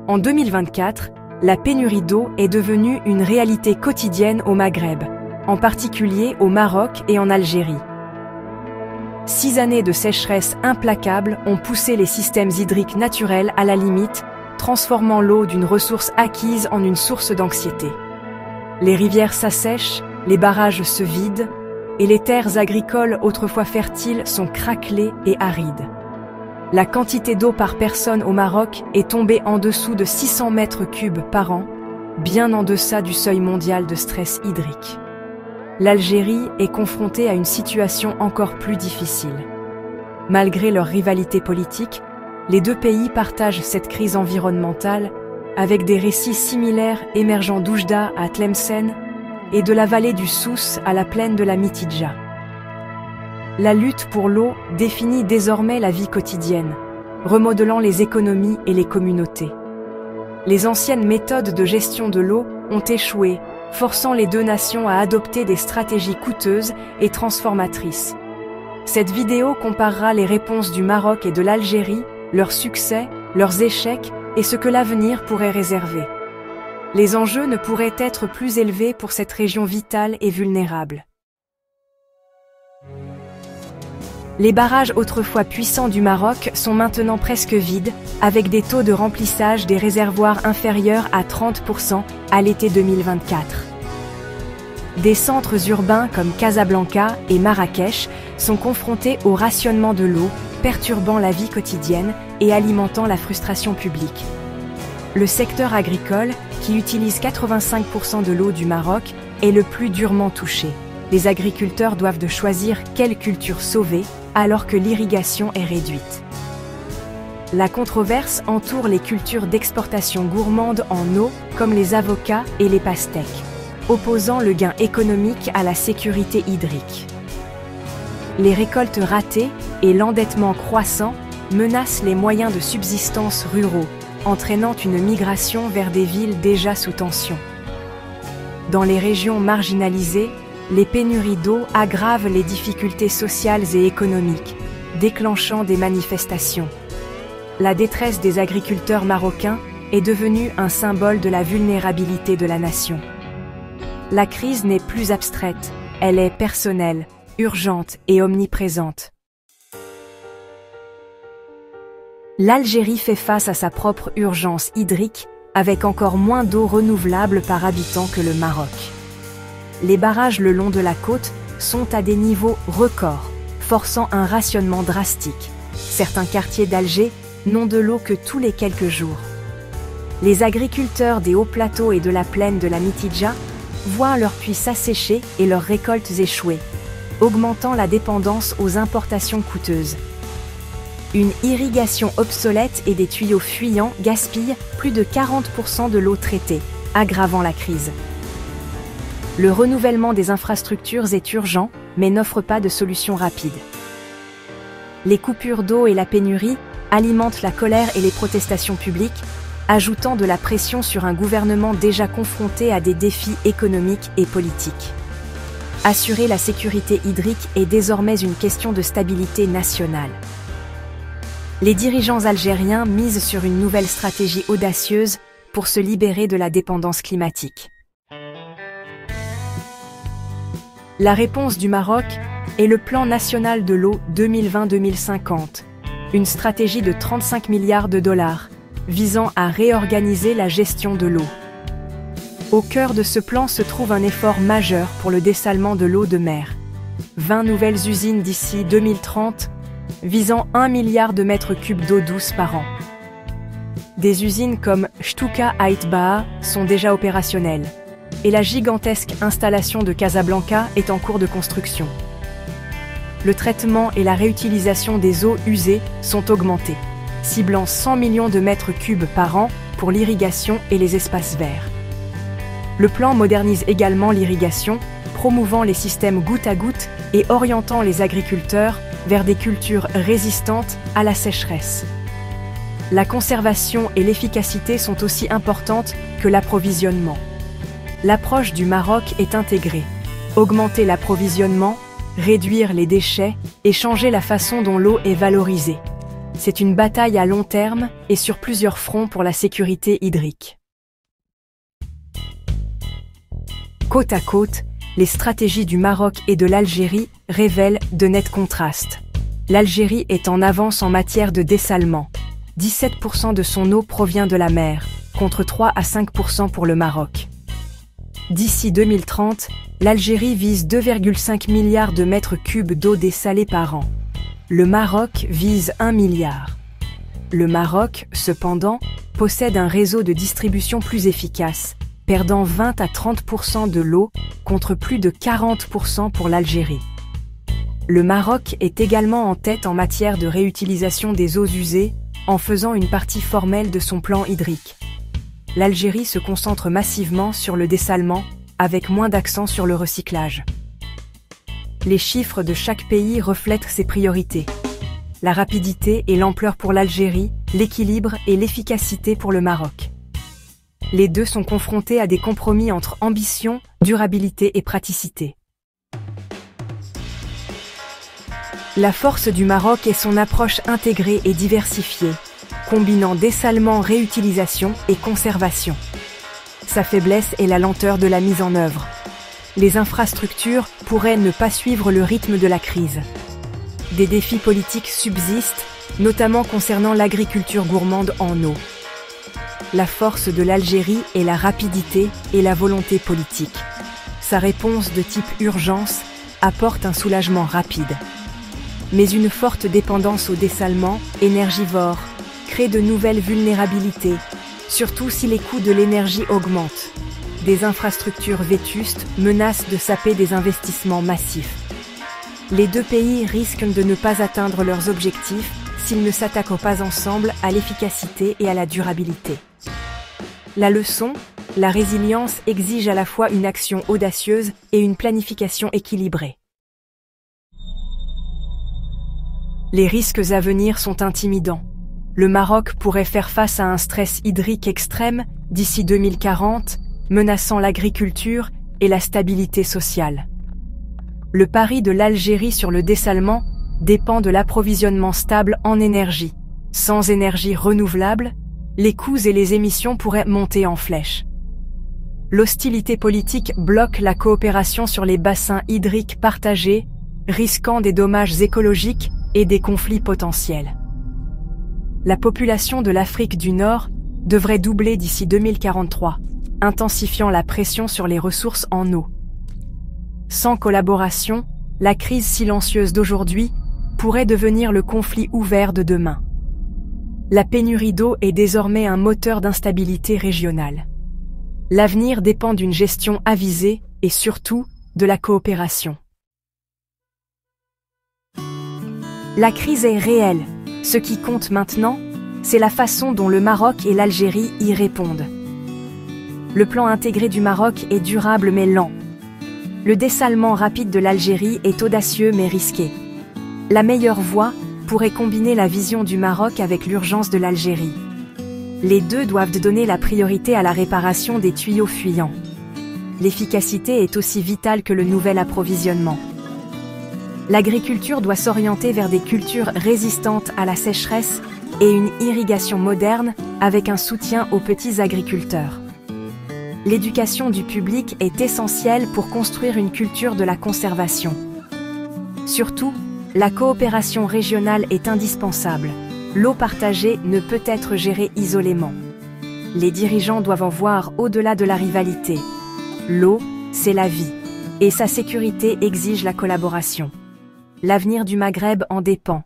En 2024, la pénurie d'eau est devenue une réalité quotidienne au Maghreb, en particulier au Maroc et en Algérie. 6 années de sécheresse implacable ont poussé les systèmes hydriques naturels à la limite, transformant l'eau d'une ressource acquise en une source d'anxiété. Les rivières s'assèchent, les barrages se vident, et les terres agricoles autrefois fertiles sont craquelées et arides. La quantité d'eau par personne au Maroc est tombée en dessous de 600 mètres cubes par an, bien en deçà du seuil mondial de stress hydrique. L'Algérie est confrontée à une situation encore plus difficile. Malgré leur rivalité politique, les deux pays partagent cette crise environnementale avec des récits similaires émergeant d'Oujda à Tlemcen et de la vallée du Souss à la plaine de la Mitidja. La lutte pour l'eau définit désormais la vie quotidienne, remodelant les économies et les communautés. Les anciennes méthodes de gestion de l'eau ont échoué, forçant les deux nations à adopter des stratégies coûteuses et transformatrices. Cette vidéo comparera les réponses du Maroc et de l'Algérie, leurs succès, leurs échecs et ce que l'avenir pourrait réserver. Les enjeux ne pourraient être plus élevés pour cette région vitale et vulnérable. Les barrages autrefois puissants du Maroc sont maintenant presque vides, avec des taux de remplissage des réservoirs inférieurs à 30% à l'été 2024. Des centres urbains comme Casablanca et Marrakech sont confrontés au rationnement de l'eau, perturbant la vie quotidienne et alimentant la frustration publique. Le secteur agricole, qui utilise 85% de l'eau du Maroc, est le plus durement touché. Les agriculteurs doivent choisir quelle culture sauver, alors que l'irrigation est réduite. La controverse entoure les cultures d'exportation gourmandes en eau, comme les avocats et les pastèques, opposant le gain économique à la sécurité hydrique. Les récoltes ratées et l'endettement croissant menacent les moyens de subsistance ruraux, entraînant une migration vers des villes déjà sous tension. Dans les régions marginalisées, les pénuries d'eau aggravent les difficultés sociales et économiques, déclenchant des manifestations. La détresse des agriculteurs marocains est devenue un symbole de la vulnérabilité de la nation. La crise n'est plus abstraite, elle est personnelle, urgente et omniprésente. L'Algérie fait face à sa propre urgence hydrique, avec encore moins d'eau renouvelable par habitant que le Maroc. Les barrages le long de la côte sont à des niveaux records, forçant un rationnement drastique. Certains quartiers d'Alger n'ont de l'eau que tous les quelques jours. Les agriculteurs des hauts plateaux et de la plaine de la Mitidja voient leurs puits s'assécher et leurs récoltes échouer, augmentant la dépendance aux importations coûteuses. Une irrigation obsolète et des tuyaux fuyants gaspillent plus de 40% de l'eau traitée, aggravant la crise. Le renouvellement des infrastructures est urgent, mais n'offre pas de solution rapide. Les coupures d'eau et la pénurie alimentent la colère et les protestations publiques, ajoutant de la pression sur un gouvernement déjà confronté à des défis économiques et politiques. Assurer la sécurité hydrique est désormais une question de stabilité nationale. Les dirigeants algériens misent sur une nouvelle stratégie audacieuse pour se libérer de la dépendance climatique. La réponse du Maroc est le Plan national de l'eau 2020-2050, une stratégie de 35 milliards de dollars, visant à réorganiser la gestion de l'eau. Au cœur de ce plan se trouve un effort majeur pour le dessalement de l'eau de mer. 20 nouvelles usines d'ici 2030, visant 1 milliard de mètres cubes d'eau douce par an. Des usines comme Chtuka Aitbaa sont déjà opérationnelles, et la gigantesque installation de Casablanca est en cours de construction. Le traitement et la réutilisation des eaux usées sont augmentés, ciblant 100 millions de mètres cubes par an pour l'irrigation et les espaces verts. Le plan modernise également l'irrigation, promouvant les systèmes goutte à goutte et orientant les agriculteurs vers des cultures résistantes à la sécheresse. La conservation et l'efficacité sont aussi importantes que l'approvisionnement. L'approche du Maroc est intégrée. Augmenter l'approvisionnement, réduire les déchets et changer la façon dont l'eau est valorisée. C'est une bataille à long terme et sur plusieurs fronts pour la sécurité hydrique. Côte à côte, les stratégies du Maroc et de l'Algérie révèlent de nets contrastes. L'Algérie est en avance en matière de dessalement. 17% de son eau provient de la mer, contre 3 à 5% pour le Maroc. D'ici 2030, l'Algérie vise 2,5 milliards de mètres cubes d'eau dessalée par an. Le Maroc vise 1 milliard. Le Maroc, cependant, possède un réseau de distribution plus efficace, perdant 20 à 30% de l'eau contre plus de 40% pour l'Algérie. Le Maroc est également en tête en matière de réutilisation des eaux usées, en faisant une partie formelle de son plan hydrique. L'Algérie se concentre massivement sur le dessalement, avec moins d'accent sur le recyclage. Les chiffres de chaque pays reflètent ses priorités. La rapidité et l'ampleur pour l'Algérie, l'équilibre et l'efficacité pour le Maroc. Les deux sont confrontés à des compromis entre ambition, durabilité et praticité. La force du Maroc est son approche intégrée et diversifiée, combinant dessalement, réutilisation et conservation. Sa faiblesse est la lenteur de la mise en œuvre. Les infrastructures pourraient ne pas suivre le rythme de la crise. Des défis politiques subsistent, notamment concernant l'agriculture gourmande en eau. La force de l'Algérie est la rapidité et la volonté politique. Sa réponse de type urgence apporte un soulagement rapide. Mais une forte dépendance au dessalement, énergivore, crée de nouvelles vulnérabilités, surtout si les coûts de l'énergie augmentent. Des infrastructures vétustes menacent de saper des investissements massifs. Les deux pays risquent de ne pas atteindre leurs objectifs s'ils ne s'attaquent pas ensemble à l'efficacité et à la durabilité. La leçon, la résilience exige à la fois une action audacieuse et une planification équilibrée. Les risques à venir sont intimidants. Le Maroc pourrait faire face à un stress hydrique extrême d'ici 2040, menaçant l'agriculture et la stabilité sociale. Le pari de l'Algérie sur le dessalement dépend de l'approvisionnement stable en énergie. Sans énergie renouvelable, les coûts et les émissions pourraient monter en flèche. L'hostilité politique bloque la coopération sur les bassins hydriques partagés, risquant des dommages écologiques et des conflits potentiels. La population de l'Afrique du Nord devrait doubler d'ici 2043, intensifiant la pression sur les ressources en eau. Sans collaboration, la crise silencieuse d'aujourd'hui pourrait devenir le conflit ouvert de demain. La pénurie d'eau est désormais un moteur d'instabilité régionale. L'avenir dépend d'une gestion avisée et surtout de la coopération. La crise est réelle. Ce qui compte maintenant, c'est la façon dont le Maroc et l'Algérie y répondent. Le plan intégré du Maroc est durable mais lent. Le dessalement rapide de l'Algérie est audacieux mais risqué. La meilleure voie pourrait combiner la vision du Maroc avec l'urgence de l'Algérie. Les deux doivent donner la priorité à la réparation des tuyaux fuyants. L'efficacité est aussi vitale que le nouvel approvisionnement. L'agriculture doit s'orienter vers des cultures résistantes à la sécheresse et une irrigation moderne avec un soutien aux petits agriculteurs. L'éducation du public est essentielle pour construire une culture de la conservation. Surtout, la coopération régionale est indispensable. L'eau partagée ne peut être gérée isolément. Les dirigeants doivent en voir au-delà de la rivalité. L'eau, c'est la vie, et sa sécurité exige la collaboration. L'avenir du Maghreb en dépend.